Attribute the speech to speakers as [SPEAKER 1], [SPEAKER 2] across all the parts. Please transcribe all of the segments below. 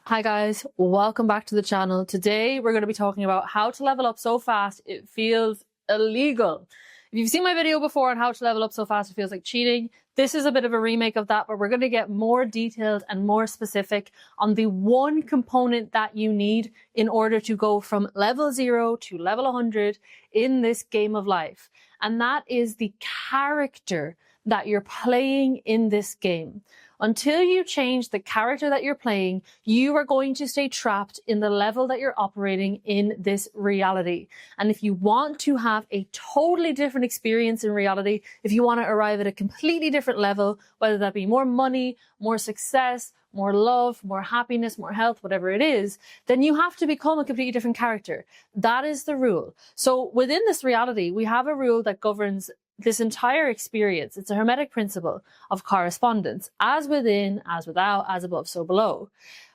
[SPEAKER 1] Hi guys, welcome back to the channel. Today we're going to be talking about how to level up so fast it feels illegal. If you've seen my video before on how to level up so fast it feels like cheating, this is a bit of a remake of that, but we're going to get more detailed and more specific on the one component that you need in order to go from level 0 to level 100 in this game of life. And that is the character that you're playing in this game. Until you change the character that you're playing, you are going to stay trapped in the level that you're operating in this reality. And if you want to have a totally different experience in reality, if you want to arrive at a completely different level, whether that be more money, more success, more love, more happiness, more health, whatever it is, then you have to become a completely different character. That is the rule. So within this reality, we have a rule that governs this entire experience. It's a hermetic principle of correspondence, as within, as without, as above, so below.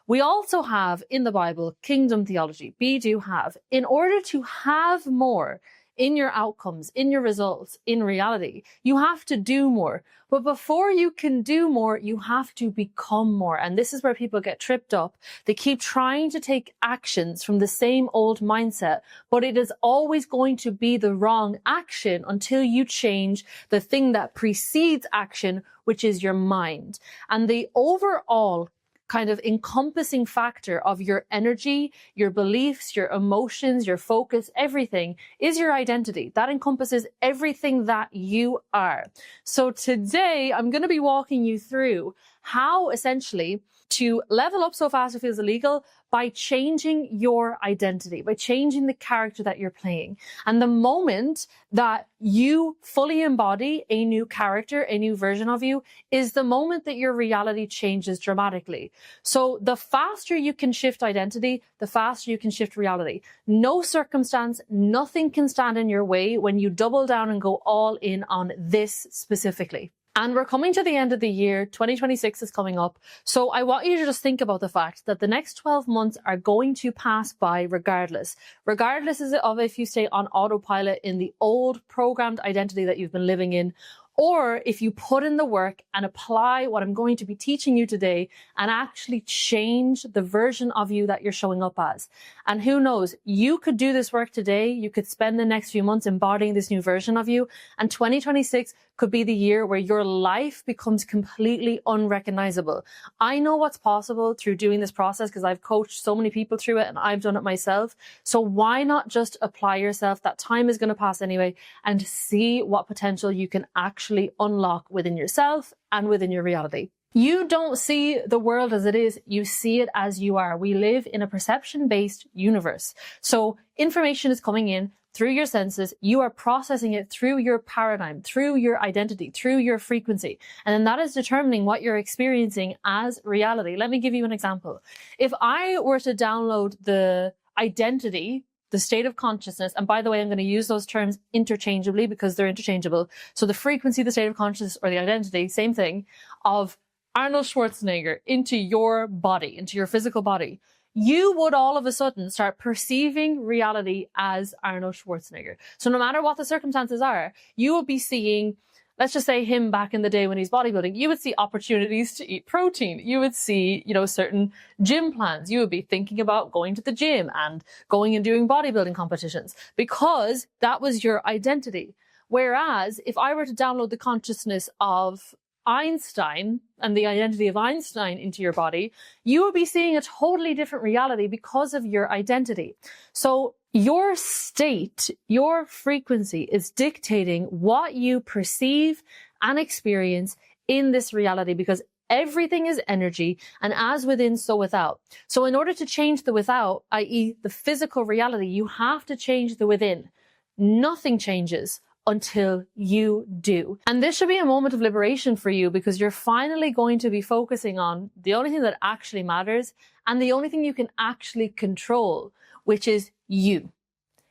[SPEAKER 1] We also have in the Bible kingdom theology, be, do, have. In order to have more in your outcomes, in your results, in reality, you have to do more. But before you can do more, you have to become more. And this is where people get tripped up. They keep trying to take actions from the same old mindset, but it is always going to be the wrong action until you change the thing that precedes action, which is your mind. And the overall kind of encompassing factor of your energy, your beliefs, your emotions, your focus, everything is your identity. That encompasses everything that you are. So today I'm going to be walking you through how essentially to level up so fast it feels illegal by changing your identity, by changing the character that you're playing. And the moment that you fully embody a new character, a new version of you, is the moment that your reality changes dramatically. So the faster you can shift identity, the faster you can shift reality. No circumstance, nothing can stand in your way when you double down and go all in on this specifically. And we're coming to the end of the year. 2026 is coming up. So I want you to just think about the fact that the next 12 months are going to pass by regardless. Regardless of if you stay on autopilot in the old programmed identity that you've been living in, or if you put in the work and apply what I'm going to be teaching you today and actually change the version of you that you're showing up as. And who knows, you could do this work today. You could spend the next few months embodying this new version of you. And 2026 could be the year where your life becomes completely unrecognizable. I know what's possible through doing this process because I've coached so many people through it and I've done it myself. So why not just apply yourself? That time is going to pass anyway, and see what potential you can actually unlock within yourself and within your reality. You don't see the world as it is, you see it as you are. We live in a perception-based universe. So information is coming in through your senses, you are processing it through your paradigm, through your identity, through your frequency. And then that is determining what you're experiencing as reality. Let me give you an example. If I were to download the identity, the state of consciousness, and by the way, I'm going to use those terms interchangeably because they're interchangeable. So the frequency, the state of consciousness, or the identity, same thing, of Arnold Schwarzenegger into your body, into your physical body, you would all of a sudden start perceiving reality as Arnold Schwarzenegger. So no matter what the circumstances are, you will be seeing, let's just say him back in the day when he's bodybuilding, you would see opportunities to eat protein. You would see, certain gym plans. You would be thinking about going to the gym and going and doing bodybuilding competitions because that was your identity. Whereas if I were to download the consciousness of Einstein and the identity of Einstein into your body, you will be seeing a totally different reality because of your identity. So your state, your frequency is dictating what you perceive and experience in this reality because everything is energy, and as within, so without. So in order to change the without, i.e. the physical reality, you have to change the within. Nothing changes until you do. And this should be a moment of liberation for you because you're finally going to be focusing on the only thing that actually matters and the only thing you can actually control, which is you,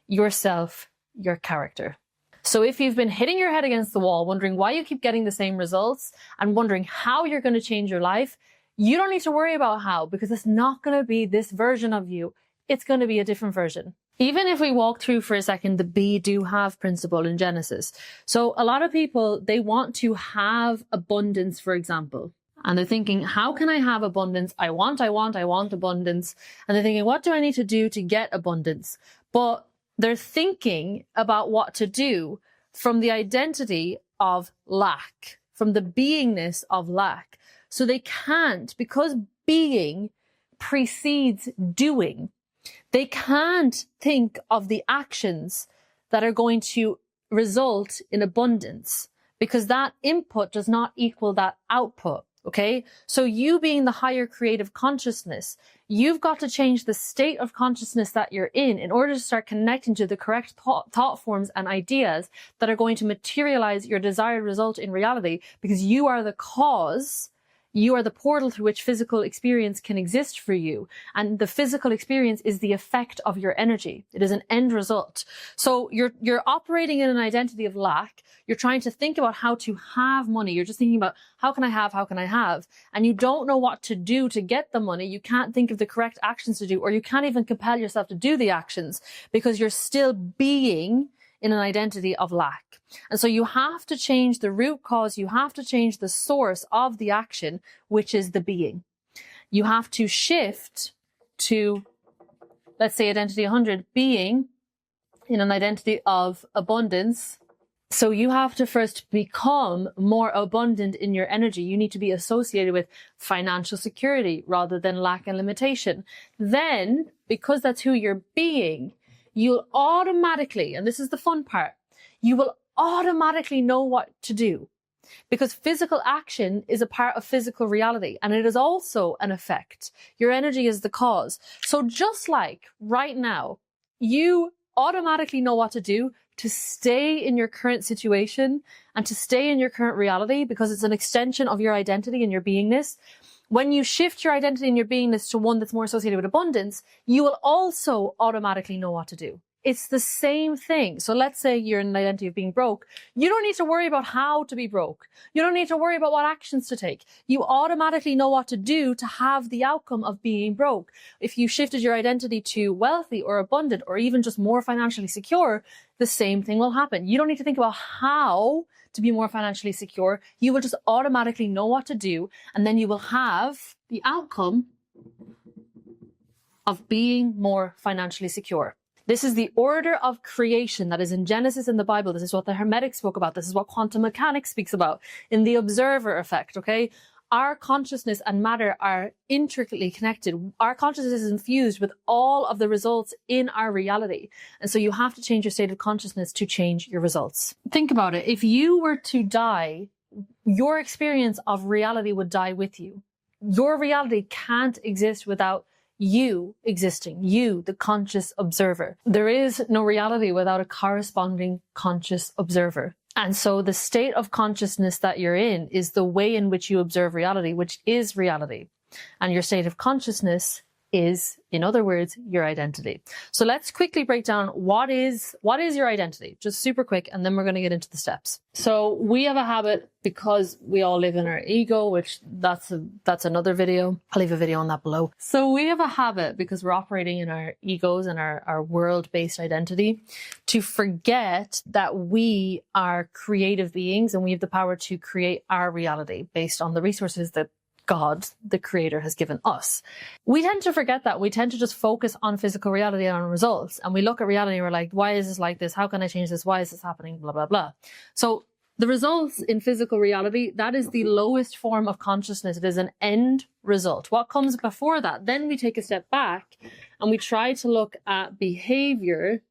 [SPEAKER 1] yourself, your character. So if you've been hitting your head against the wall, wondering why you keep getting the same results and wondering how you're going to change your life, you don't need to worry about how, because it's not going to be this version of you. It's going to be a different version. Even if we walk through for a second the be, do, have principle in Genesis. So a lot of people, they want to have abundance, for example. And they're thinking, how can I have abundance? I want abundance. And they're thinking, what do I need to do to get abundance? But they're thinking about what to do from the identity of lack, from the beingness of lack. So they can't, because being precedes doing, they can't think of the actions that are going to result in abundance, because that input does not equal that output. Okay, so you being the higher creative consciousness, you've got to change the state of consciousness that you're in order to start connecting to the correct thought forms and ideas that are going to materialize your desired result in reality, because you are the cause. You are the portal through which physical experience can exist for you. And the physical experience is the effect of your energy. It is an end result. So you're operating in an identity of lack. You're trying to think about how to have money. You're just thinking about how can I have? And you don't know what to do to get the money. You can't think of the correct actions to do, or you can't even compel yourself to do the actions because you're still being in an identity of lack. And so you have to change the root cause. You have to change the source of the action, which is the being. You have to shift to, let's say, identity 100, being in an identity of abundance. So you have to first become more abundant in your energy. You need to be associated with financial security rather than lack and limitation. Then, because that's who you're being, you'll automatically, and this is the fun part, you will automatically know what to do, because physical action is a part of physical reality, and it is also an effect. Your energy is the cause. So just like right now, you automatically know what to do to stay in your current situation and to stay in your current reality, because it's an extension of your identity and your beingness. When you shift your identity and your beingness to one that's more associated with abundance, you will also automatically know what to do. It's the same thing. So let's say you're in an identity of being broke. You don't need to worry about how to be broke. You don't need to worry about what actions to take. You automatically know what to do to have the outcome of being broke. If you shifted your identity to wealthy or abundant or even just more financially secure, the same thing will happen. You don't need to think about how to be more financially secure. You will just automatically know what to do, and then you will have the outcome of being more financially secure. This is the order of creation that is in Genesis in the Bible. This is what the Hermetics spoke about. This is what quantum mechanics speaks about in the observer effect, okay? Our consciousness and matter are intricately connected. Our consciousness is infused with all of the results in our reality. And so you have to change your state of consciousness to change your results. Think about it. If you were to die, your experience of reality would die with you. Your reality can't exist without you existing, you, the conscious observer. There is no reality without a corresponding conscious observer. And so the state of consciousness that you're in is the way in which you observe reality, which is reality. And your state of consciousness is, in other words, your identity. So let's quickly break down what is your identity, just super quick, and then we're going to get into the steps. So we have a habit because we all live in our ego, which that's another video. I'll leave a video on that below. So we have a habit because we're operating in our egos and our world-based identity to forget that we are creative beings and we have the power to create our reality based on the resources that God, the creator, has given us. We tend to forget that. We tend to just focus on physical reality and on results. And we look at reality and we're like, why is this like this? How can I change this? Why is this happening? Blah, blah, blah. So the results in physical reality, that is the lowest form of consciousness. It is an end result. What comes before that? Then we take a step back and we try to look at behavior.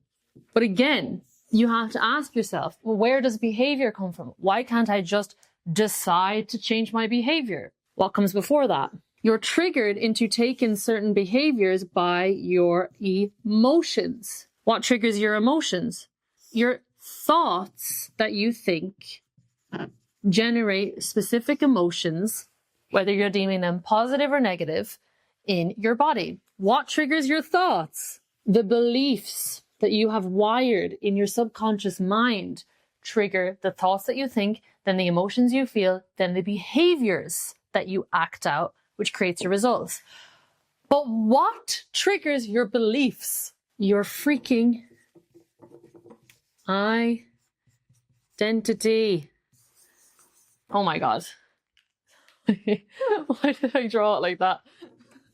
[SPEAKER 1] But again, you have to ask yourself, well, where does behavior come from? Why can't I just decide to change my behavior? What comes before that? You're triggered into taking certain behaviors by your emotions. What triggers your emotions? Your thoughts that you think generate specific emotions, whether you're deeming them positive or negative, in your body. What triggers your thoughts? The beliefs that you have wired in your subconscious mind trigger the thoughts that you think, then the emotions you feel, then the behaviors that you act out, which creates your results. But what triggers your beliefs? Your freaking identity. Oh my God. Why did I draw it like that?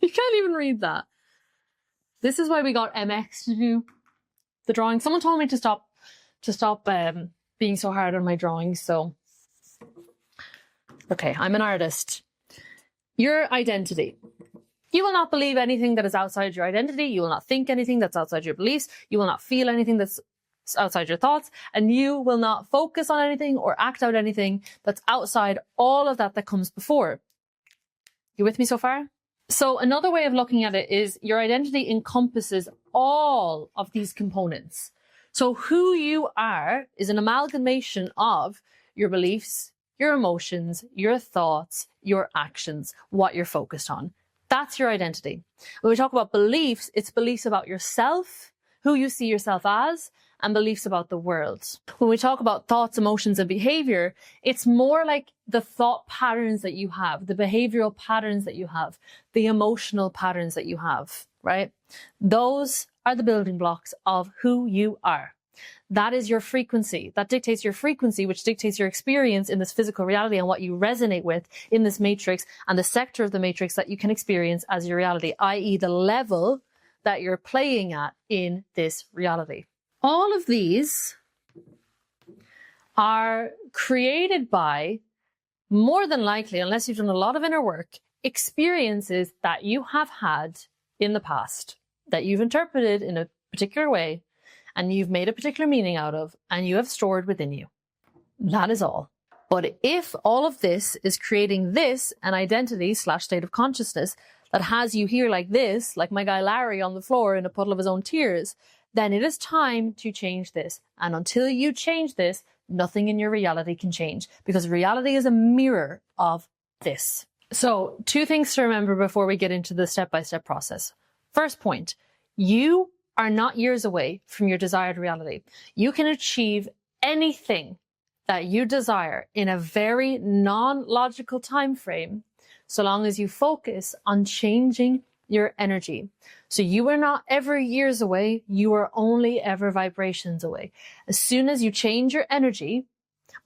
[SPEAKER 1] You can't even read that. This is why we got MX to do the drawing. Someone told me to stop being so hard on my drawings. So, okay, I'm an artist. Your identity. You will not believe anything that is outside your identity. You will not think anything that's outside your beliefs. You will not feel anything that's outside your thoughts. And you will not focus on anything or act out anything that's outside all of that comes before. You with me so far? So another way of looking at it is your identity encompasses all of these components. So who you are is an amalgamation of your beliefs, your emotions, your thoughts, your actions, what you're focused on. That's your identity. When we talk about beliefs, it's beliefs about yourself, who you see yourself as, and beliefs about the world. When we talk about thoughts, emotions, and behavior, it's more like the thought patterns that you have, the behavioral patterns that you have, the emotional patterns that you have, right? Those are the building blocks of who you are. That is your frequency. That dictates your frequency, which dictates your experience in this physical reality and what you resonate with in this matrix and the sector of the matrix that you can experience as your reality, i.e. the level that you're playing at in this reality. All of these are created by, more than likely, unless you've done a lot of inner work, experiences that you have had in the past, that you've interpreted in a particular way, and you've made a particular meaning out of, and you have stored within you. That is all. But if all of this is creating this, an identity / state of consciousness that has you here like this, like my guy Larry on the floor in a puddle of his own tears, then it is time to change this. And until you change this, nothing in your reality can change, because reality is a mirror of this. So 2 things to remember before we get into the step-by-step process. First point, you are not years away from your desired reality. You can achieve anything that you desire in a very non-logical time frame, so long as you focus on changing your energy. So you are not ever years away. You are only ever vibrations away. As soon as you change your energy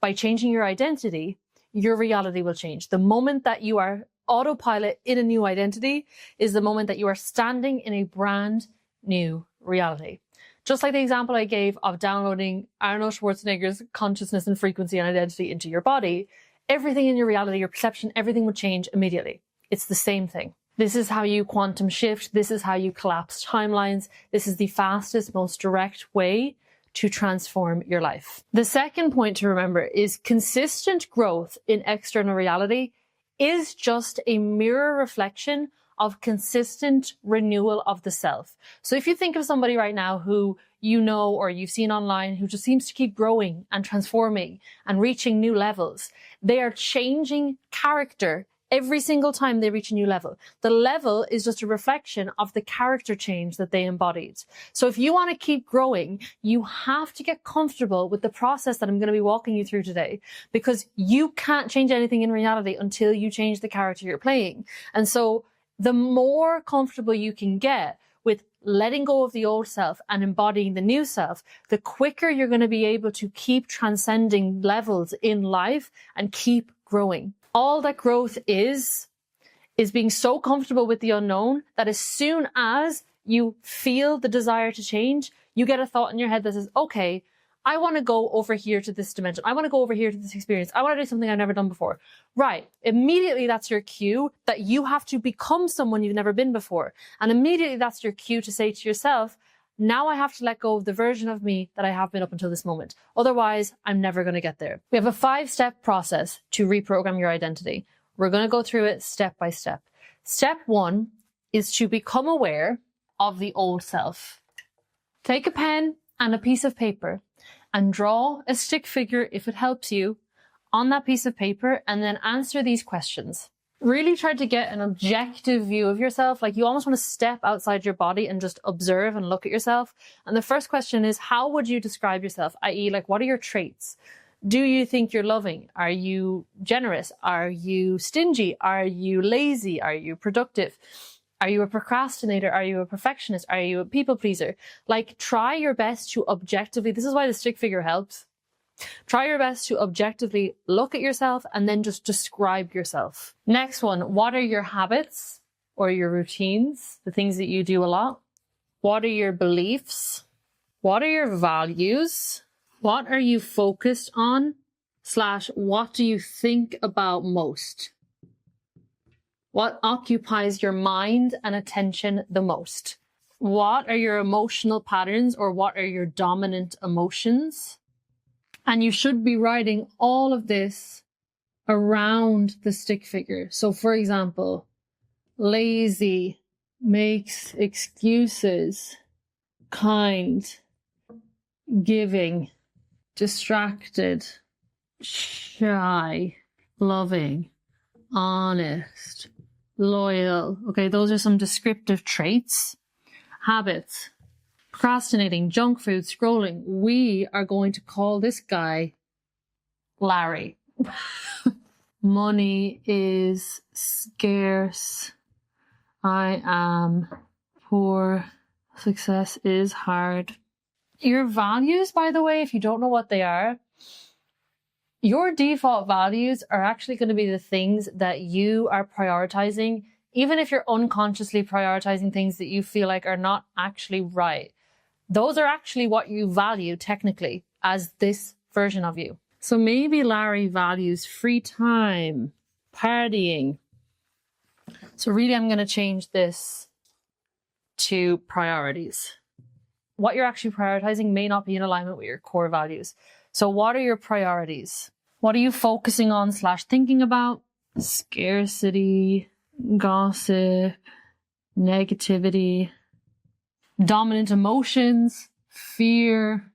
[SPEAKER 1] by changing your identity, your reality will change. The moment that you are autopilot in a new identity is the moment that you are standing in a brand new reality. Just like the example I gave of downloading Arnold Schwarzenegger's consciousness and frequency and identity into your body, everything in your reality, your perception, everything would change immediately. It's the same thing. This is how you quantum shift. This is how you collapse timelines. This is the fastest, most direct way to transform your life. The second point to remember is consistent growth in external reality is just a mirror reflection of consistent renewal of the self. So if you think of somebody right now who you know or you've seen online who just seems to keep growing and transforming and reaching new levels, they are changing character every single time they reach a new level. The level is just a reflection of the character change that they embodied. So if you want to keep growing, you have to get comfortable with the process that I'm going to be walking you through today, because you can't change anything in reality until you change the character you're playing. And so the more comfortable you can get with letting go of the old self and embodying the new self, the quicker you're going to be able to keep transcending levels in life and keep growing. All that growth is being so comfortable with the unknown that as soon as you feel the desire to change, you get a thought in your head that says, okay, I want to go over here to this dimension. I want to go over here to this experience. I want to do something I've never done before. Right. Immediately that's your cue that you have to become someone you've never been before. And immediately that's your cue to say to yourself, now I have to let go of the version of me that I have been up until this moment. Otherwise, I'm never going to get there. We have a 5-step process to reprogram your identity. We're going to go through it step by step. Step 1 is to become aware of the old self. Take a pen and a piece of paper and draw a stick figure, if it helps you, on that piece of paper, and then answer these questions. Really try to get an objective view of yourself. Like, you almost want to step outside your body and just observe and look at yourself. And the first question is, how would you describe yourself? I.e., like, what are your traits? Do you think you're loving? Are you generous? Are you stingy? Are you lazy? Are you productive? Are you a procrastinator? Are you a perfectionist? Are you a people pleaser? Like, try your best to objectively, this is why the stick figure helps. Try your best to objectively look at yourself and then just describe yourself. Next one, what are your habits or your routines, the things that you do a lot? What are your beliefs? What are your values? What are you focused on? / what do you think about most? What occupies your mind and attention the most? What are your emotional patterns, or what are your dominant emotions? And you should be writing all of this around the stick figure. So for example, lazy, makes excuses, kind, giving, distracted, shy, loving, honest, loyal. Okay, those are some descriptive traits. Habits, procrastinating, junk food, scrolling. We are going to call this guy Larry. Money is scarce. I am poor. Success is hard. Your values, by the way, if you don't know what they are, your default values are actually going to be the things that you are prioritizing, even if you're unconsciously prioritizing things that you feel like are not actually right. Those are actually what you value technically as this version of you. So maybe Larry values free time, partying. So really, I'm going to change this to priorities. What you're actually prioritizing may not be in alignment with your core values. So what are your priorities? What are you focusing on / thinking about? Scarcity, gossip, negativity, dominant emotions, fear,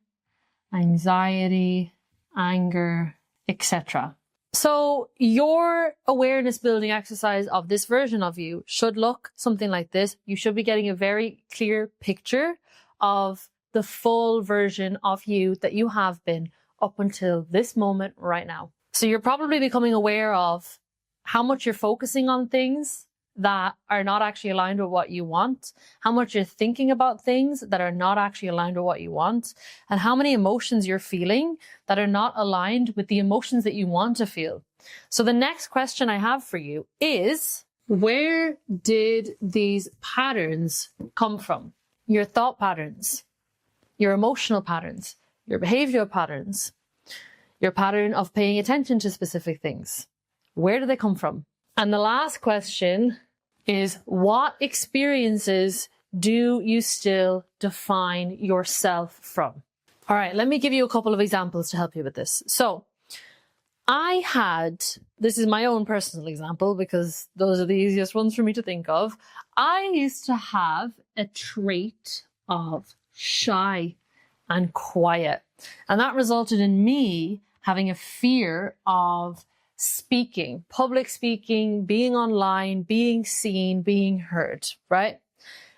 [SPEAKER 1] anxiety, anger, etc. So your awareness building exercise of this version of you should look something like this. You should be getting a very clear picture of the full version of you that you have been up until this moment right now. So you're probably becoming aware of how much you're focusing on things that are not actually aligned with what you want, how much you're thinking about things that are not actually aligned with what you want, and how many emotions you're feeling that are not aligned with the emotions that you want to feel. So the next question I have for you is, where did these patterns come from? Your thought patterns, your emotional patterns, your behavioral patterns, your pattern of paying attention to specific things. Where do they come from? And the last question is, what experiences do you still define yourself from? All right, let me give you a couple of examples to help you with this. So this is my own personal example because those are the easiest ones for me to think of. I used to have a trait of shy and quiet, and that resulted in me having a fear of speaking, public speaking, being online, being seen, being heard, right?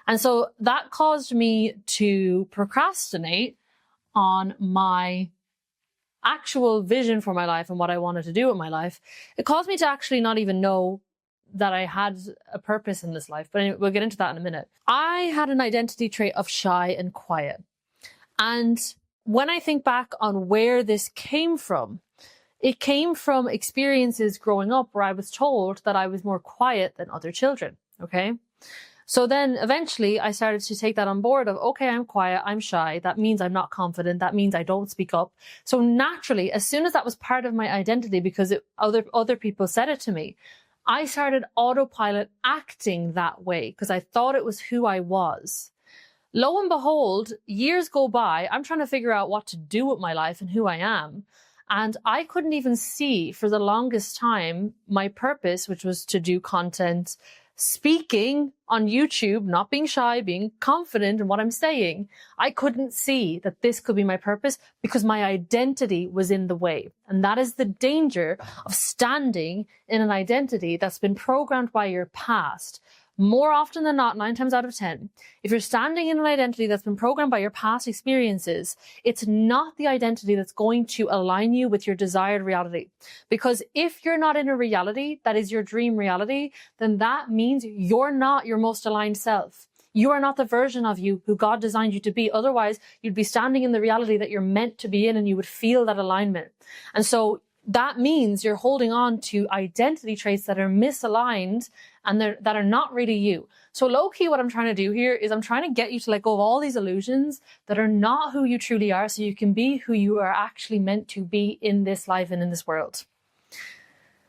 [SPEAKER 1] And so that caused me to procrastinate on my actual vision for my life and what I wanted to do with my life. It caused me to actually not even know that I had a purpose in this life, but anyway, we'll get into that in a minute. I had an identity trait of shy and quiet. And when I think back on where this came from, it came from experiences growing up where I was told that I was more quiet than other children, okay? So then eventually I started to take that on board of, okay, I'm quiet, I'm shy. That means I'm not confident. That means I don't speak up. So naturally, as soon as that was part of my identity, because other people said it to me, I started autopilot acting that way because I thought it was who I was. Lo and behold, years go by, I'm trying to figure out what to do with my life and who I am. And I couldn't even see for the longest time my purpose, which was to do content, speaking on YouTube, not being shy, being confident in what I'm saying. I couldn't see that this could be my purpose because my identity was in the way. And that is the danger of standing in an identity that's been programmed by your past. More often than not, 9 times out of 10, if you're standing in an identity that's been programmed by your past experiences, it's not the identity that's going to align you with your desired reality. Because if you're not in a reality that is your dream reality, then that means you're not your most aligned self. You are not the version of you who God designed you to be. Otherwise, you'd be standing in the reality that you're meant to be in, and you would feel that alignment. And so that means you're holding on to identity traits that are misaligned and that are not really you. So low key, what I'm trying to do here is I'm trying to get you to let go of all these illusions that are not who you truly are, so you can be who you are actually meant to be in this life and in this world.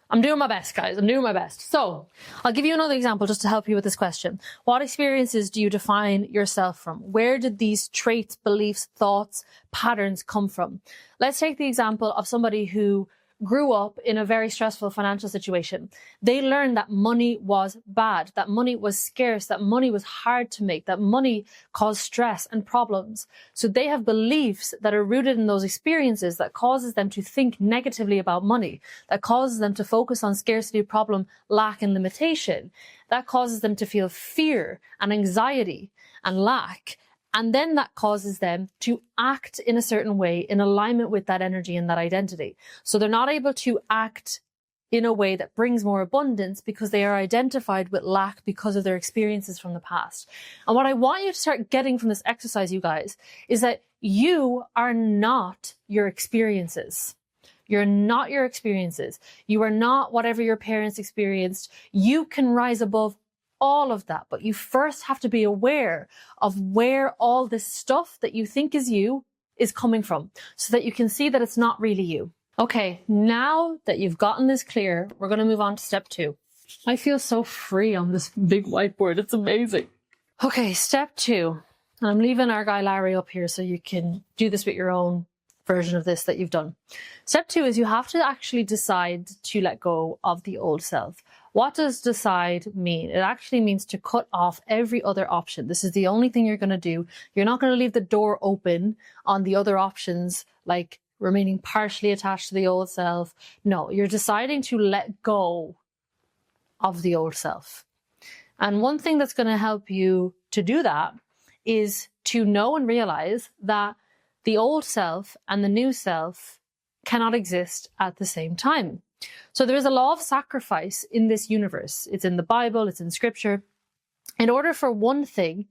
[SPEAKER 1] I'm doing my best, guys. I'm doing my best. So I'll give you another example just to help you with this question. What experiences do you define yourself from? Where did these traits, beliefs, thoughts, patterns come from? Let's take the example of somebody who grew up in a very stressful financial situation. They learned that money was bad, that money was scarce, that money was hard to make, that money caused stress and problems. So they have beliefs that are rooted in those experiences that causes them to think negatively about money, that causes them to focus on scarcity, problem, lack, and limitation. That causes them to feel fear and anxiety and lack. And then that causes them to act in a certain way in alignment with that energy and that identity. So they're not able to act in a way that brings more abundance because they are identified with lack because of their experiences from the past. And what I want you to start getting from this exercise, you guys, is that you are not your experiences. You're not your experiences. You are not whatever your parents experienced. You can rise above all of that, but you first have to be aware of where all this stuff that you think is you is coming from, so that you can see that it's not really you. Okay, now that you've gotten this clear, we're going to move on to step 2. I feel so free on this big whiteboard. It's amazing. Okay, step 2. And I'm leaving our guy Larry up here so you can do this with your own version of this that you've done. Step 2 is you have to actually decide to let go of the old self. What does decide mean? It actually means to cut off every other option. This is the only thing you're going to do. You're not going to leave the door open on the other options, like remaining partially attached to the old self. No, you're deciding to let go of the old self. And one thing that's going to help you to do that is to know and realize that the old self and the new self cannot exist at the same time. So there is a law of sacrifice in this universe. It's in the Bible, it's in scripture. In order for one thing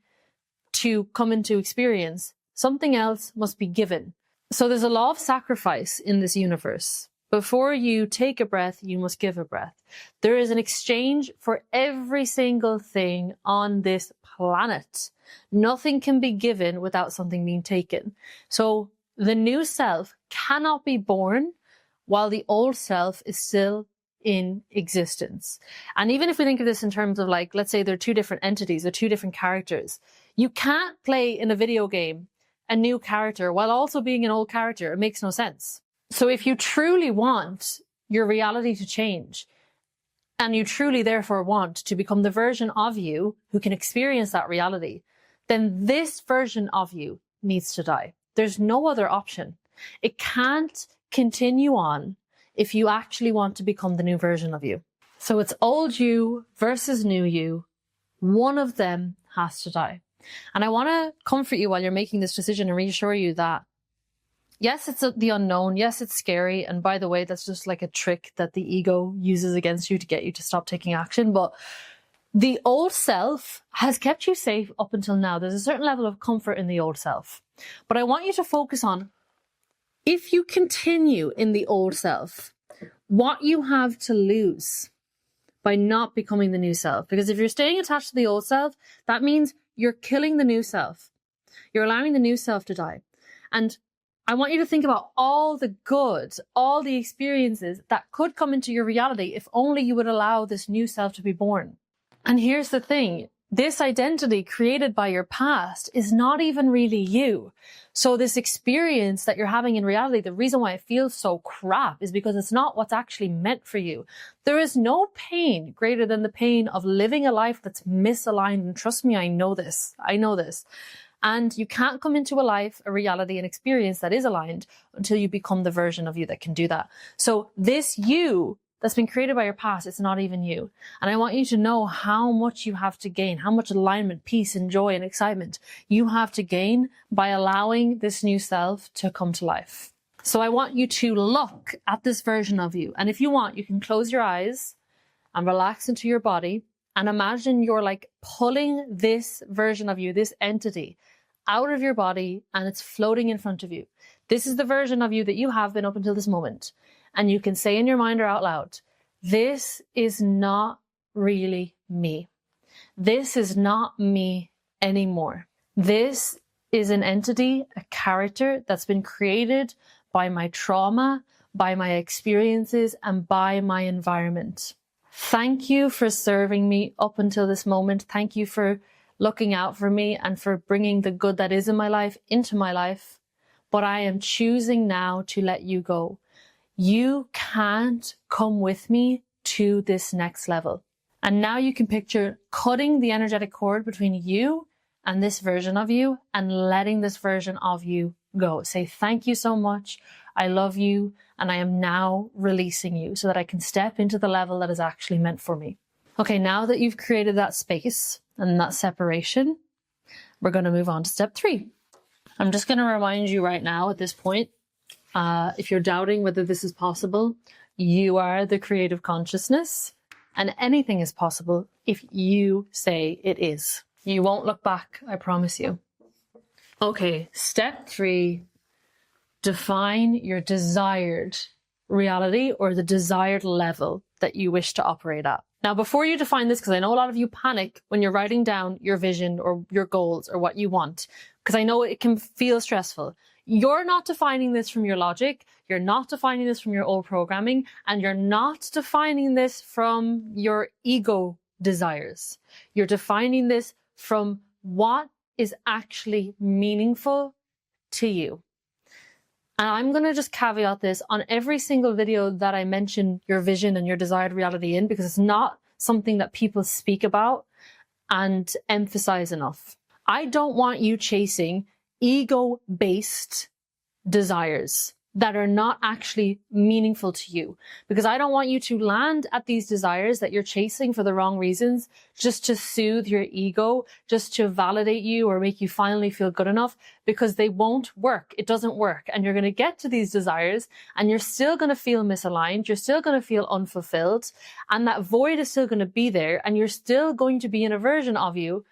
[SPEAKER 1] to come into experience, something else must be given. So there's a law of sacrifice in this universe. Before you take a breath, you must give a breath. There is an exchange for every single thing on this planet. Nothing can be given without something being taken. So the new self cannot be born while the old self is still in existence. And even if we think of this in terms of, like, let's say they're two different entities, they're two different characters. You can't play in a video game a new character while also being an old character. It makes no sense. So if you truly want your reality to change, and you truly therefore want to become the version of you who can experience that reality, then this version of you needs to die. There's no other option. It can't continue on if you actually want to become the new version of you. So it's old you versus new you. One of them has to die. And I want to comfort you while you're making this decision and reassure you that yes, it's the unknown. Yes, it's scary. And by the way, that's just like a trick that the ego uses against you to get you to stop taking action. But the old self has kept you safe up until now. There's a certain level of comfort in the old self. But I want you to focus on, if you continue in the old self, what you have to lose by not becoming the new self. Because if you're staying attached to the old self, that means you're killing the new self. You're allowing the new self to die. And I want you to think about all the good, all the experiences that could come into your reality if only you would allow this new self to be born. And here's the thing. This identity created by your past is not even really you. So this experience that you're having in reality, the reason why it feels so crap is because it's not what's actually meant for you. There is no pain greater than the pain of living a life that's misaligned. And trust me, I know this. I know this. And you can't come into a life, a reality, an experience that is aligned until you become the version of you that can do that. So this you that's been created by your past, it's not even you. And I want you to know how much you have to gain, how much alignment, peace, and joy and excitement you have to gain by allowing this new self to come to life. So I want you to look at this version of you. And if you want, you can close your eyes and relax into your body And imagine you're like pulling this version of you, this entity, out of your body, and it's floating in front of you. This is the version of you that you have been up until this moment. And you can say in your mind or out loud, this is not really me. This is not me anymore. This is an entity, a character that's been created by my trauma, by my experiences, and by my environment. Thank you for serving me up until this moment. Thank you for looking out for me and for bringing the good that is in my life into my life. But I am choosing now to let you go. You can't come with me to this next level. And now you can picture cutting the energetic cord between you and this version of you and letting this version of you go. Say, thank you so much. I love you. And I am now releasing you so that I can step into the level that is actually meant for me. Okay, now that you've created that space and that separation, we're going to move on to step 3. I'm just going to remind you right now at this point, if you're doubting whether this is possible, you are the creative consciousness and anything is possible if you say it is. You won't look back, I promise you. Okay, step 3. Define your desired reality or the desired level that you wish to operate at. Now, before you define this, because I know a lot of you panic when you're writing down your vision or your goals or what you want, because I know it can feel stressful. You're not defining this from your logic. You're not defining this from your old programming, and you're not defining this from your ego desires. You're defining this from what is actually meaningful to you. And I'm going to just caveat this on every single video that I mention your vision and your desired reality in, because it's not something that people speak about and emphasize enough. I don't want you chasing ego-based desires that are not actually meaningful to you, because I don't want you to land at these desires that you're chasing for the wrong reasons, just to soothe your ego, just to validate you or make you finally feel good enough, because they won't work. It doesn't work. And you're going to get to these desires and you're still going to feel misaligned. You're still going to feel unfulfilled, and that void is still going to be there, and you're still going to be in a version of you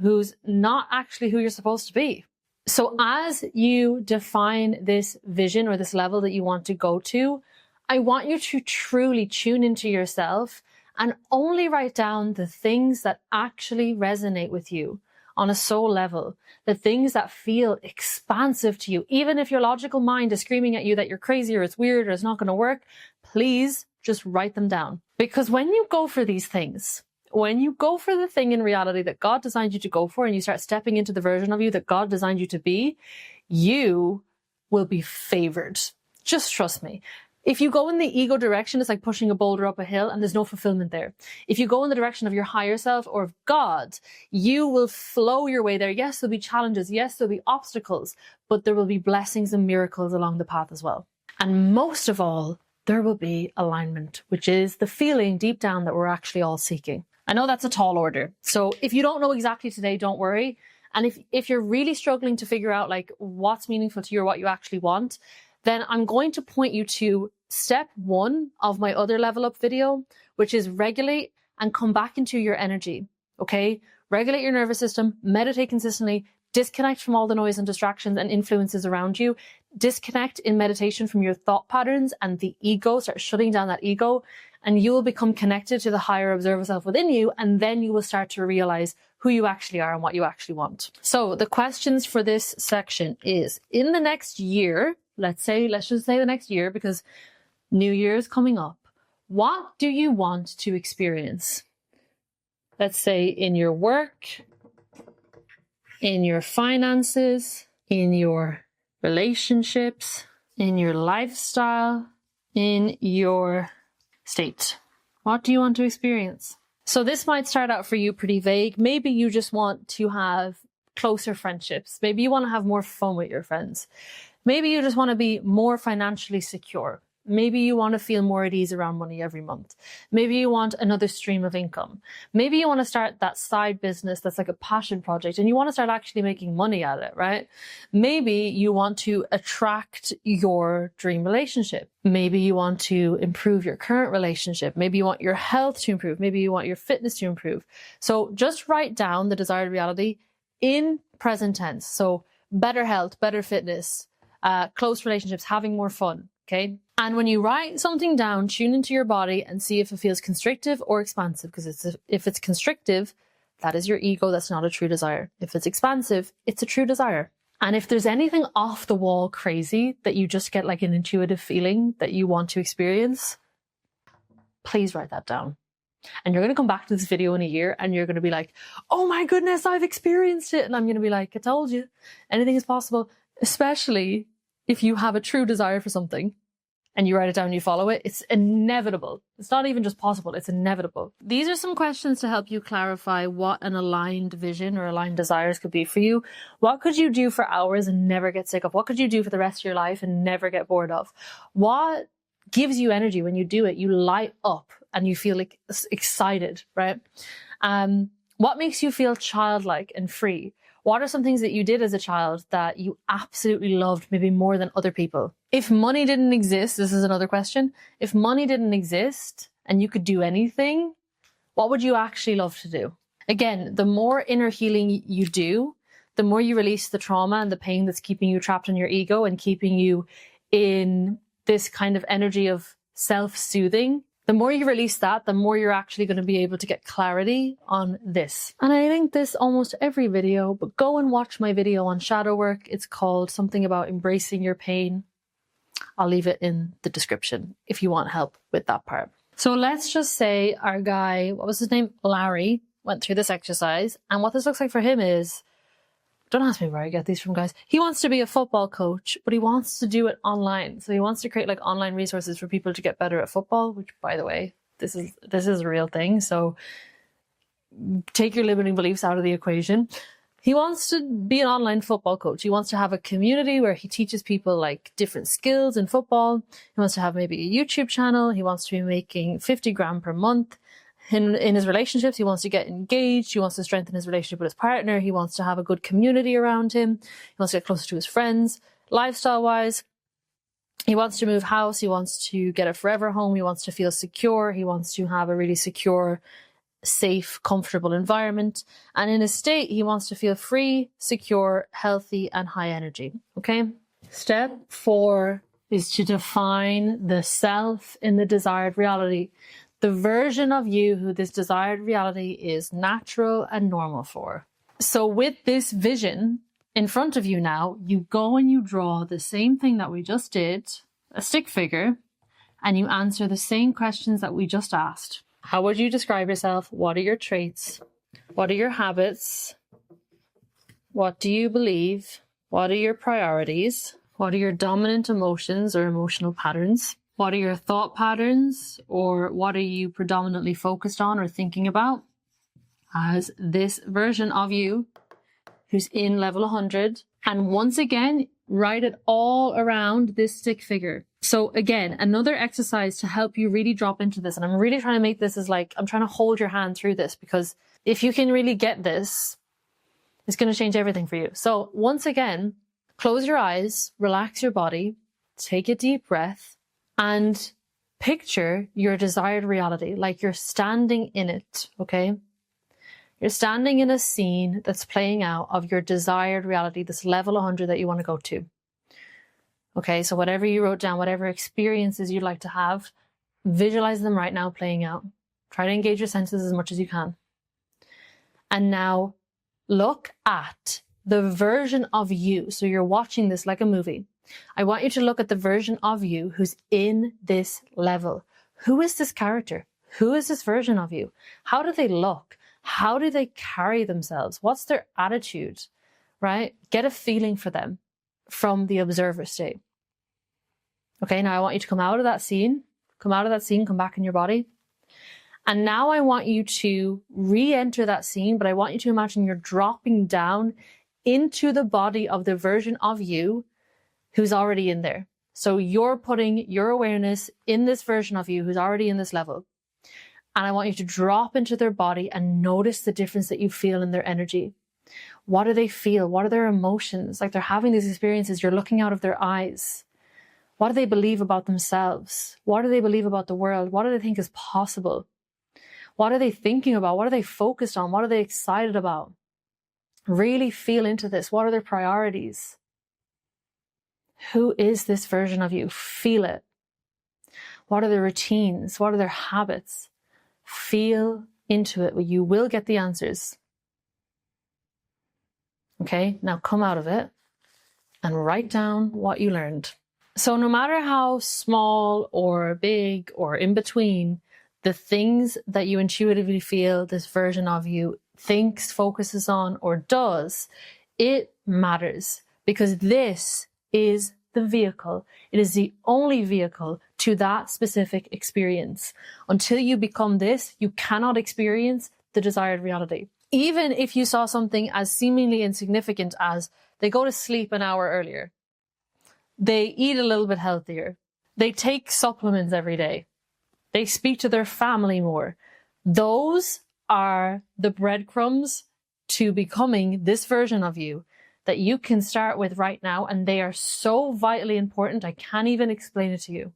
[SPEAKER 1] who's not actually who you're supposed to be. So as you define this vision or this level that you want to go to, I want you to truly tune into yourself and only write down the things that actually resonate with you on a soul level, the things that feel expansive to you. Even if your logical mind is screaming at you that you're crazy or it's weird or it's not going to work, please just write them down. Because when you go for these things, when you go for the thing in reality that God designed you to go for, and you start stepping into the version of you that God designed you to be, you will be favored. Just trust me. If you go in the ego direction, it's like pushing a boulder up a hill and there's no fulfillment there. If you go in the direction of your higher self or of God, you will flow your way there. Yes, there'll be challenges. Yes, there'll be obstacles, but there will be blessings and miracles along the path as well. And most of all, there will be alignment, which is the feeling deep down that we're actually all seeking. I know that's a tall order. So if you don't know exactly today, don't worry. And if you're really struggling to figure out like what's meaningful to you or what you actually want, then I'm going to point you to step 1 of my other level up video, which is regulate and come back into your energy. Okay. Regulate your nervous system, meditate consistently, disconnect from all the noise and distractions and influences around you. Disconnect in meditation from your thought patterns and the ego. Start shutting down that ego, and you will become connected to the higher observer self within you. And then you will start to realize who you actually are and what you actually want. So the questions for this section is, in the next year, let's just say the next year, because New Year is coming up, what do you want to experience? Let's say in your work, in your finances, in your relationships, in your lifestyle, in your state. What do you want to experience? So this might start out for you pretty vague. Maybe you just want to have closer friendships. Maybe you want to have more fun with your friends. Maybe you just want to be more financially secure. Maybe you want to feel more at ease around money every month. Maybe you want another stream of income. Maybe you want to start that side business that's like a passion project and you want to start actually making money at it, right? Maybe you want to attract your dream relationship. Maybe you want to improve your current relationship. Maybe you want your health to improve. Maybe you want your fitness to improve. So just write down the desired reality in present tense. So better health, better fitness, close relationships, having more fun. Okay. And when you write something down, tune into your body and see if it feels constrictive or expansive. Because if it's constrictive, that is your ego. That's not a true desire. If it's expansive, it's a true desire. And if there's anything off the wall crazy that you just get like an intuitive feeling that you want to experience, please write that down. And you're going to come back to this video in a year and you're going to be like, oh my goodness, I've experienced it. And I'm going to be like, I told you, anything is possible, especially if you have a true desire for something and you write it down and you follow it. It's inevitable. It's not even just possible, it's inevitable. These are some questions to help you clarify what an aligned vision or aligned desires could be for you. What could you do for hours and never get sick of? What could you do for the rest of your life and never get bored of? What gives you energy when you do it? You light up and you feel like excited, right? What makes you feel childlike and free? What are some things that you did as a child that you absolutely loved, maybe more than other people? If money didn't exist, this is another question. If money didn't exist and you could do anything, what would you actually love to do? Again, the more inner healing you do, the more you release the trauma and the pain that's keeping you trapped in your ego and keeping you in this kind of energy of self-soothing. The more you release that, the more you're actually going to be able to get clarity on this. And I link this almost every video, but go and watch my video on shadow work. It's called something about embracing your pain. I'll leave it in the description if you want help with that part. So let's just say our guy, what was his name? Larry, went through this exercise. And what this looks like for him is, don't ask me where I get these from, guys. He wants to be a football coach, but he wants to do it online. So he wants to create like online resources for people to get better at football, which, by the way, this is a real thing. So take your limiting beliefs out of the equation. He wants to be an online football coach. He wants to have a community where he teaches people like different skills in football. He wants to have maybe a YouTube channel. He wants to be making 50 grand per month. In his relationships, he wants to get engaged. He wants to strengthen his relationship with his partner. He wants to have a good community around him. He wants to get closer to his friends. Lifestyle-wise, he wants to move house. He wants to get a forever home. He wants to feel secure. He wants to have a really secure, safe, comfortable environment. And in his state, he wants to feel free, secure, healthy, and high energy. Okay? Step 4 is to define the self in the desired reality. The version of you who this desired reality is natural and normal for. So with this vision in front of you now, you go and you draw the same thing that we just did, a stick figure, and you answer the same questions that we just asked. How would you describe yourself? What are your traits? What are your habits? What do you believe? What are your priorities? What are your dominant emotions or emotional patterns? What are your thought patterns, or what are you predominantly focused on or thinking about as this version of you who's in level 100? And once again, write it all around this stick figure. So again, another exercise to help you really drop into this. And I'm really trying to make this as like, I'm trying to hold your hand through this, because if you can really get this, it's going to change everything for you. So once again, close your eyes, relax your body, take a deep breath, and picture your desired reality, like you're standing in it, okay? You're standing in a scene that's playing out of your desired reality, this level 100 that you want to go to. Okay, so whatever you wrote down, whatever experiences you'd like to have, visualize them right now playing out. Try to engage your senses as much as you can. And now look at the version of you. So you're watching this like a movie. I want you to look at the version of you who's in this level. Who is this character? Who is this version of you? How do they look? How do they carry themselves? What's their attitude, right? Get a feeling for them from the observer state. Okay, now I want you to come out of that scene, come back in your body. And now I want you to re-enter that scene, but I want you to imagine you're dropping down into the body of the version of you who's already in there. So you're putting your awareness in this version of you who's already in this level. And I want you to drop into their body and notice the difference that you feel in their energy. What do they feel? What are their emotions? Like they're having these experiences, you're looking out of their eyes. What do they believe about themselves? What do they believe about the world? What do they think is possible? What are they thinking about? What are they focused on? What are they excited about? Really feel into this. What are their priorities? Who is this version of you? Feel it. What are their routines? What are their habits? Feel into it. You will get the answers. Okay, now come out of it and write down what you learned. So no matter how small or big or in between, the things that you intuitively feel this version of you thinks, focuses on, or does, it matters, because this is the vehicle. It is the only vehicle to that specific experience. Until you become this, you cannot experience the desired reality. Even if you saw something as seemingly insignificant as they go to sleep an hour earlier, they eat a little bit healthier, they take supplements every day, they speak to their family more, those are the breadcrumbs to becoming this version of you that you can start with right now. And they are so vitally important, I can't even explain it to you.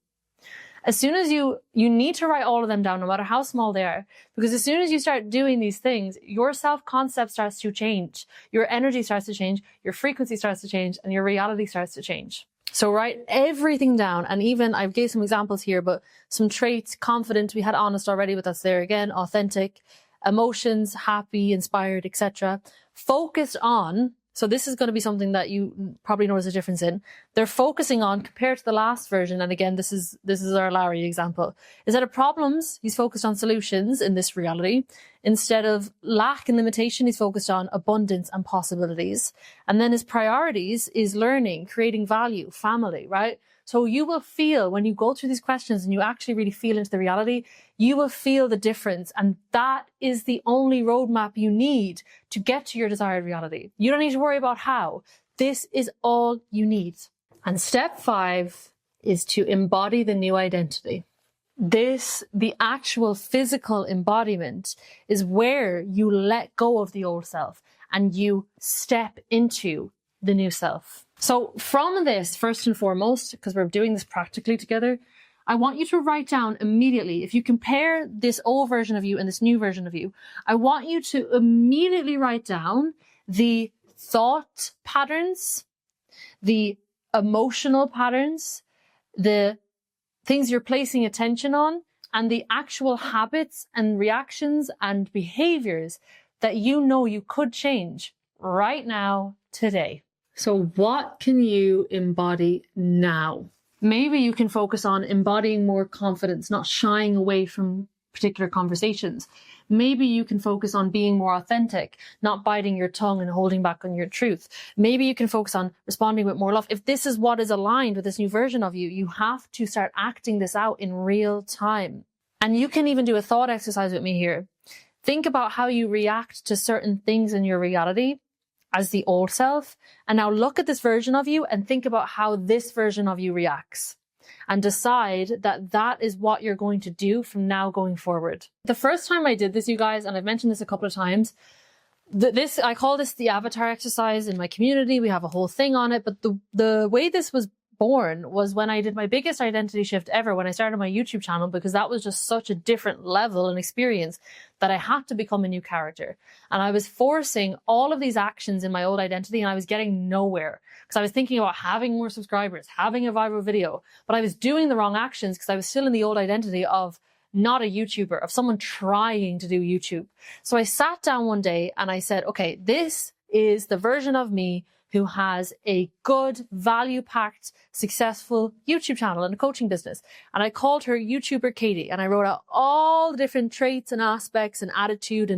[SPEAKER 1] As soon as you need to write all of them down, no matter how small they are, because as soon as you start doing these things, your self-concept starts to change, your energy starts to change, your frequency starts to change, and your reality starts to change. So write everything down. And even I gave some examples here, but some traits: confident, we had honest already, but that's there again, authentic, emotions, happy, inspired, etc. Focused on, so this is going to be something that you probably notice a difference in. They're focusing on, compared to the last version, and again, this is our Larry example. Instead of problems, he's focused on solutions in this reality. Instead of lack and limitation, he's focused on abundance and possibilities. And then his priorities is learning, creating value, family, right? So you will feel, when you go through these questions and you actually really feel into the reality, you will feel the difference. And that is the only roadmap you need to get to your desired reality. You don't need to worry about how. This is all you need. And step 5 is to embody the new identity. This, the actual physical embodiment, is where you let go of the old self and you step into the new self. So from this, first and foremost, because we're doing this practically together, I want you to write down immediately, if you compare this old version of you and this new version of you, I want you to immediately write down the thought patterns, the emotional patterns, the things you're placing attention on, and the actual habits and reactions and behaviors that you know you could change right now, today. So what can you embody now? Maybe you can focus on embodying more confidence, not shying away from particular conversations. Maybe you can focus on being more authentic, not biting your tongue and holding back on your truth. Maybe you can focus on responding with more love. If this is what is aligned with this new version of you, you have to start acting this out in real time. And you can even do a thought exercise with me here. Think about how you react to certain things in your reality as the old self. And now look at this version of you and think about how this version of you reacts. And decide that that is what you're going to do from now going forward. The first time I did this, you guys, and I've mentioned this a couple of times, I call this the avatar exercise in my community. We have a whole thing on it. But the way this was born was when I did my biggest identity shift ever, when I started my YouTube channel, because that was just such a different level and experience that I had to become a new character. And I was forcing all of these actions in my old identity and I was getting nowhere because I was thinking about having more subscribers, having a viral video, but I was doing the wrong actions because I was still in the old identity of not a YouTuber, of someone trying to do YouTube. So I sat down one day and I said, okay, this is the version of me who has a good, value-packed, successful YouTube channel and a coaching business. And I called her YouTuber Katie, and I wrote out all the different traits and aspects and attitude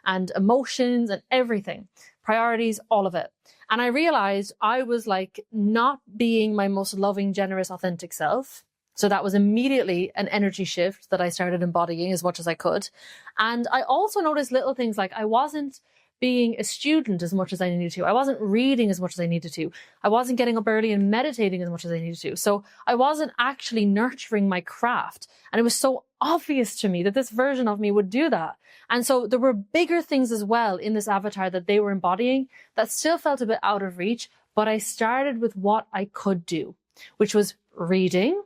[SPEAKER 1] and emotions and everything, priorities, all of it. And I realized I was like not being my most loving, generous, authentic self. So that was immediately an energy shift that I started embodying as much as I could. And I also noticed little things like I wasn't being a student as much as I needed to. I wasn't reading as much as I needed to. I wasn't getting up early and meditating as much as I needed to. So I wasn't actually nurturing my craft. And it was so obvious to me that this version of me would do that. And so there were bigger things as well in this avatar that they were embodying that still felt a bit out of reach. But I started with what I could do, which was reading,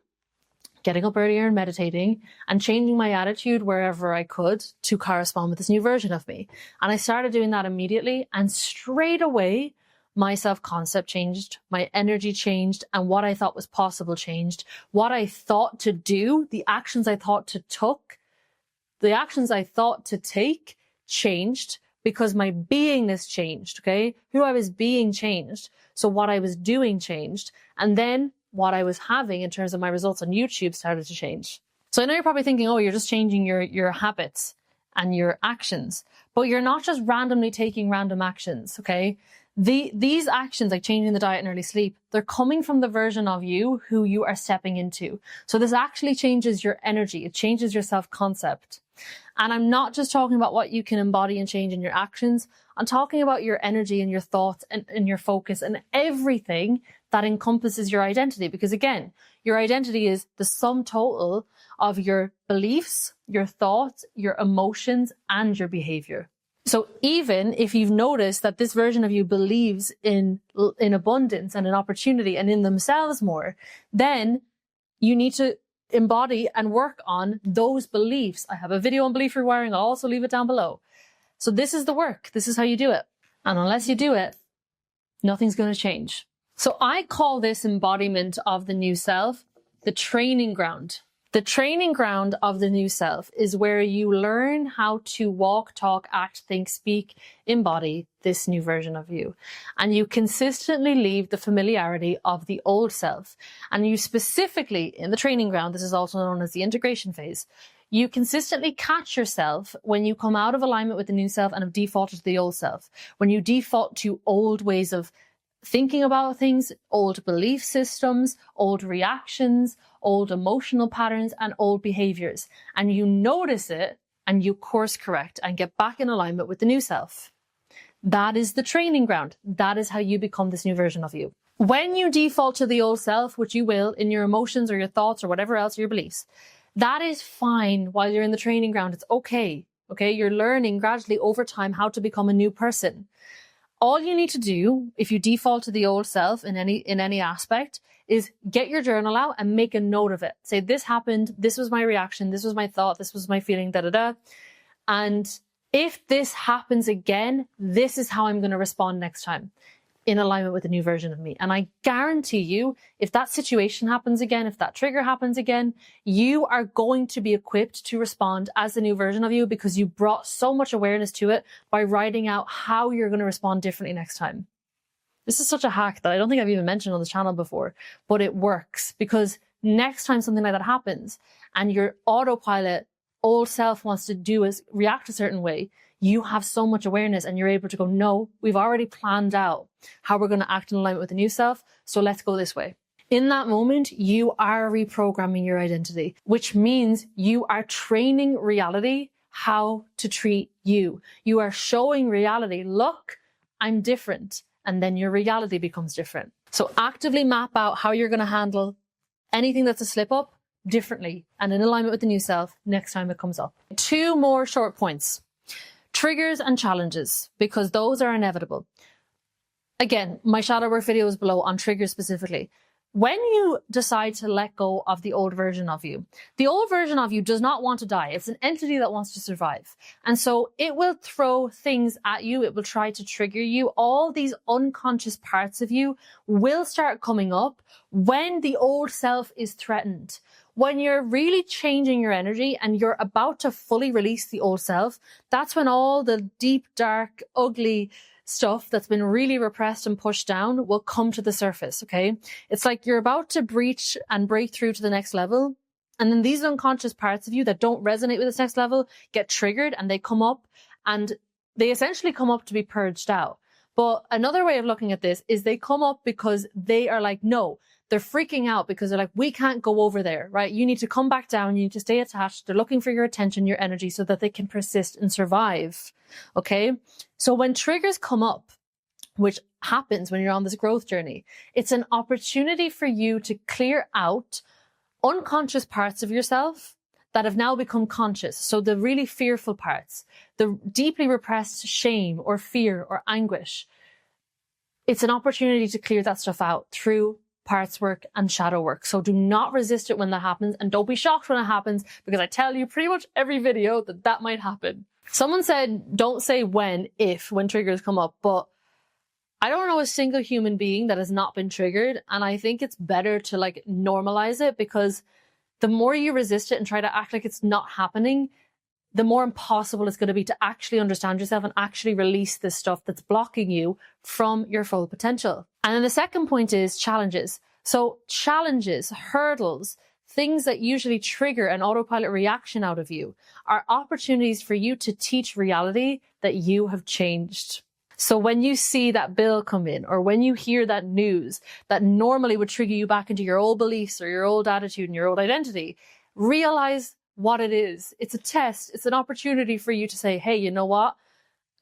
[SPEAKER 1] getting up earlier and meditating, and changing my attitude wherever I could to correspond with this new version of me. And I started doing that immediately, and straight away, my self-concept changed, my energy changed, and what I thought was possible changed. What I thought to do, the actions I thought to take changed because my beingness changed, okay? Who I was being changed. So what I was doing changed. And then what I was having in terms of my results on YouTube started to change. So I know you're probably thinking, oh, you're just changing your habits and your actions, but you're not just randomly taking random actions, okay? These actions, like changing the diet and early sleep, they're coming from the version of you who you are stepping into. So this actually changes your energy. It changes your self-concept. And I'm not just talking about what you can embody and change in your actions. I'm talking about your energy and your thoughts and your focus and everything that encompasses your identity. Because again, your identity is the sum total of your beliefs, your thoughts, your emotions, and your behavior. So even if you've noticed that this version of you believes in abundance and in opportunity and in themselves more, then you need to embody and work on those beliefs. I have a video on belief rewiring. I'll also leave it down below. So this is the work. This is how you do it. And unless you do it, nothing's going to change. So I call this embodiment of the new self the training ground. The training ground of the new self is where you learn how to walk, talk, act, think, speak, embody this new version of you. And you consistently leave the familiarity of the old self. And you specifically, in the training ground, this is also known as the integration phase, you consistently catch yourself when you come out of alignment with the new self and have defaulted to the old self. When you default to old ways of thinking about things, old belief systems, old reactions, old emotional patterns, and old behaviors. And you notice it and you course correct and get back in alignment with the new self. That is the training ground. That is how you become this new version of you. When you default to the old self, which you will in your emotions or your thoughts or whatever else, your beliefs, that is fine while you're in the training ground. It's okay. Okay. You're learning gradually over time how to become a new person. All you need to do if you default to the old self in any aspect is get your journal out and make a note of it. Say, this happened. This was my reaction. This was my thought. This was my feeling, da, da, da. And if this happens again, this is how I'm going to respond next time in alignment with the new version of me. And I guarantee you, if that situation happens again, if that trigger happens again, you are going to be equipped to respond as the new version of you because you brought so much awareness to it by writing out how you're going to respond differently next time. This is such a hack that I don't think I've even mentioned on this channel before, but it works because next time something like that happens and your autopilot old self wants to react a certain way, you have so much awareness and you're able to go, no, we've already planned out how we're going to act in alignment with the new self. So let's go this way. In that moment, you are reprogramming your identity, which means you are training reality how to treat you. You are showing reality, look, I'm different. And then your reality becomes different. So actively map out how you're going to handle anything that's a slip up differently and in alignment with the new self next time it comes up. 2 more short points. Triggers and challenges, because those are inevitable. Again, my shadow work video is below on triggers specifically. When you decide to let go of the old version of you, the old version of you does not want to die. It's an entity that wants to survive. And so it will throw things at you. It will try to trigger you. All these unconscious parts of you will start coming up when the old self is threatened. When you're really changing your energy and you're about to fully release the old self, that's when all the deep, dark, ugly stuff that's been really repressed and pushed down will come to the surface, okay? It's like you're about to breach and break through to the next level. And then these unconscious parts of you that don't resonate with this next level get triggered and they come up and they essentially come up to be purged out. But another way of looking at this is they come up because they are like, no, they're freaking out because they're like, we can't go over there, right? You need to come back down. You need to stay attached. They're looking for your attention, your energy so that they can persist and survive. Okay. So when triggers come up, which happens when you're on this growth journey, it's an opportunity for you to clear out unconscious parts of yourself that have now become conscious. So the really fearful parts, the deeply repressed shame or fear or anguish. It's an opportunity to clear that stuff out through parts work and shadow work. So do not resist it when that happens, and don't be shocked when it happens, because I tell you pretty much every video that that might happen. Someone said, don't say when triggers come up, but I don't know a single human being that has not been triggered. And I think it's better to like normalize it, because the more you resist it and try to act like it's not happening, the more impossible it's going to be to actually understand yourself and actually release this stuff that's blocking you from your full potential. And then the second point is challenges. So challenges, hurdles, things that usually trigger an autopilot reaction out of you are opportunities for you to teach reality that you have changed. So when you see that bill come in, or when you hear that news that normally would trigger you back into your old beliefs or your old attitude and your old identity, realize what it is. It's a test. It's an opportunity for you to say, hey, you know what?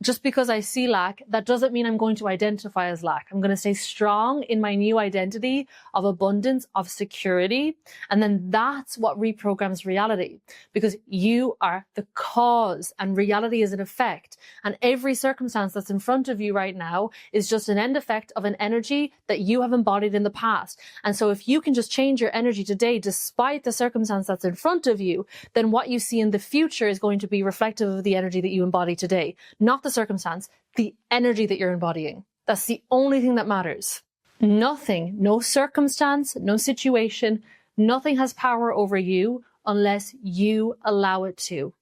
[SPEAKER 1] Just because I see lack, that doesn't mean I'm going to identify as lack. I'm going to stay strong in my new identity of abundance, of security. And then that's what reprograms reality, because you are the cause and reality is an effect. And every circumstance that's in front of you right now is just an end effect of an energy that you have embodied in the past. And so if you can just change your energy today, despite the circumstance that's in front of you, then what you see in the future is going to be reflective of the energy that you embody today, not the circumstance, the energy that you're embodying. That's the only thing that matters. Nothing, no circumstance, no situation, nothing has power over you unless you allow it to.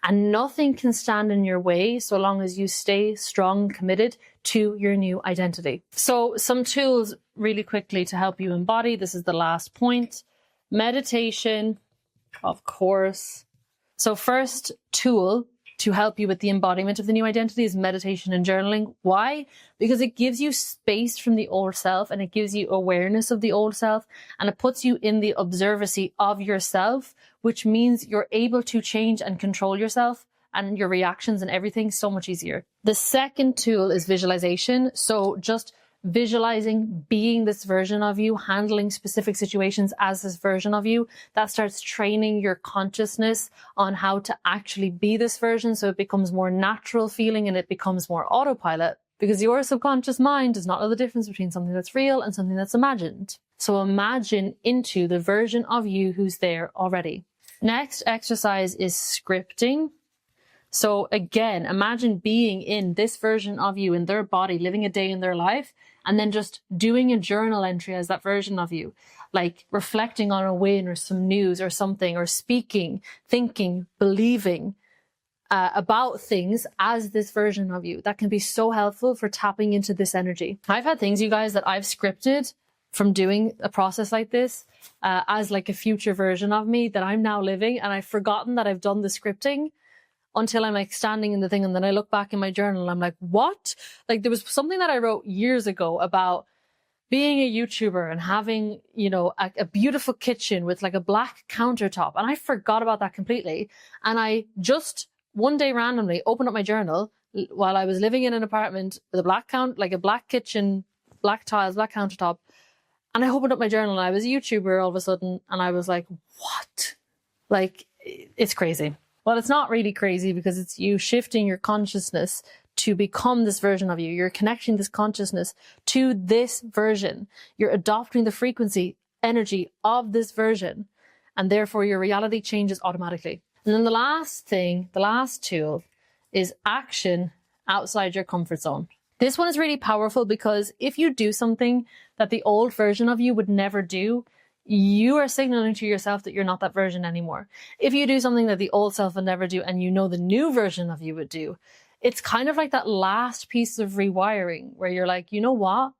[SPEAKER 1] And nothing can stand in your way so long as you stay strong, committed to your new identity. So some tools really quickly to help you embody. This is the last point. Meditation, of course. So first tool to help you with the embodiment of the new identity is meditation and journaling. Why? Because it gives you space from the old self, and it gives you awareness of the old self, and it puts you in the observancy of yourself, which means you're able to change and control yourself and your reactions and everything so much easier. The second tool is visualization. So just visualizing being this version of you, handling specific situations as this version of you, that starts training your consciousness on how to actually be this version, so it becomes more natural feeling and it becomes more autopilot, because your subconscious mind does not know the difference between something that's real and something that's imagined. So imagine into the version of you who's there already. Next exercise is scripting. So again, imagine being in this version of you, in their body, living a day in their life, and then just doing a journal entry as that version of you, like reflecting on a win or some news or something, or speaking, thinking, believing about things as this version of you. That can be so helpful for tapping into this energy. I've had things, you guys, that I've scripted from doing a process like this as like a future version of me that I'm now living, and I've forgotten that I've done the scripting until I'm like standing in the thing, and then I look back in my journal and I'm like, what? Like there was something that I wrote years ago about being a YouTuber and having, you know, a beautiful kitchen with like a black countertop. And I forgot about that completely. And I just one day randomly opened up my journal while I was living in an apartment with a black kitchen, black tiles, black countertop. And I opened up my journal and I was a YouTuber all of a sudden. And I was like, what? Like, it's crazy. Well, it's not really crazy, because it's you shifting your consciousness to become this version of you. You're connecting this consciousness to this version. You're adopting the frequency, energy of this version, and therefore your reality changes automatically. And then the last thing, the last tool, is action outside your comfort zone. This one is really powerful, because if you do something that the old version of you would never do, you are signaling to yourself that you're not that version anymore. If you do something that the old self would never do, and you know the new version of you would do, it's kind of like that last piece of rewiring where you're like, you know what?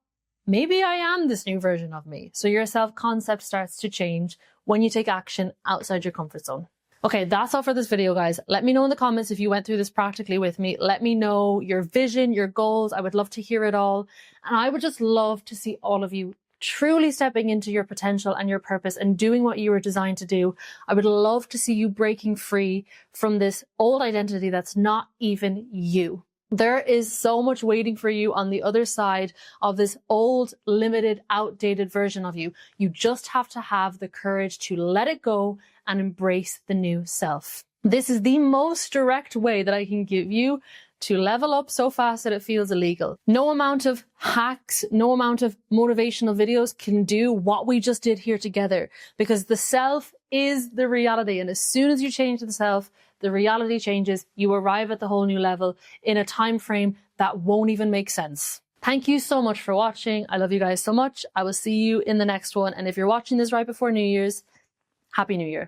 [SPEAKER 1] Maybe I am this new version of me. So your self-concept starts to change when you take action outside your comfort zone. Okay, that's all for this video, guys. Let me know in the comments if you went through this practically with me. Let me know your vision, your goals. I would love to hear it all. And I would just love to see all of you truly stepping into your potential and your purpose and doing what you were designed to do. I would love to see you breaking free from this old identity that's not even you. There is so much waiting for you on the other side of this old, limited, outdated version of you. You just have to have the courage to let it go and embrace the new self. This is the most direct way that I can give you to level up so fast that it feels illegal. No amount of hacks, no amount of motivational videos can do what we just did here together, because the self is the reality. And as soon as you change the self, the reality changes. You arrive at the whole new level in a time frame that won't even make sense. Thank you so much for watching. I love you guys so much. I will see you in the next one. And if you're watching this right before New Year's, Happy New Year.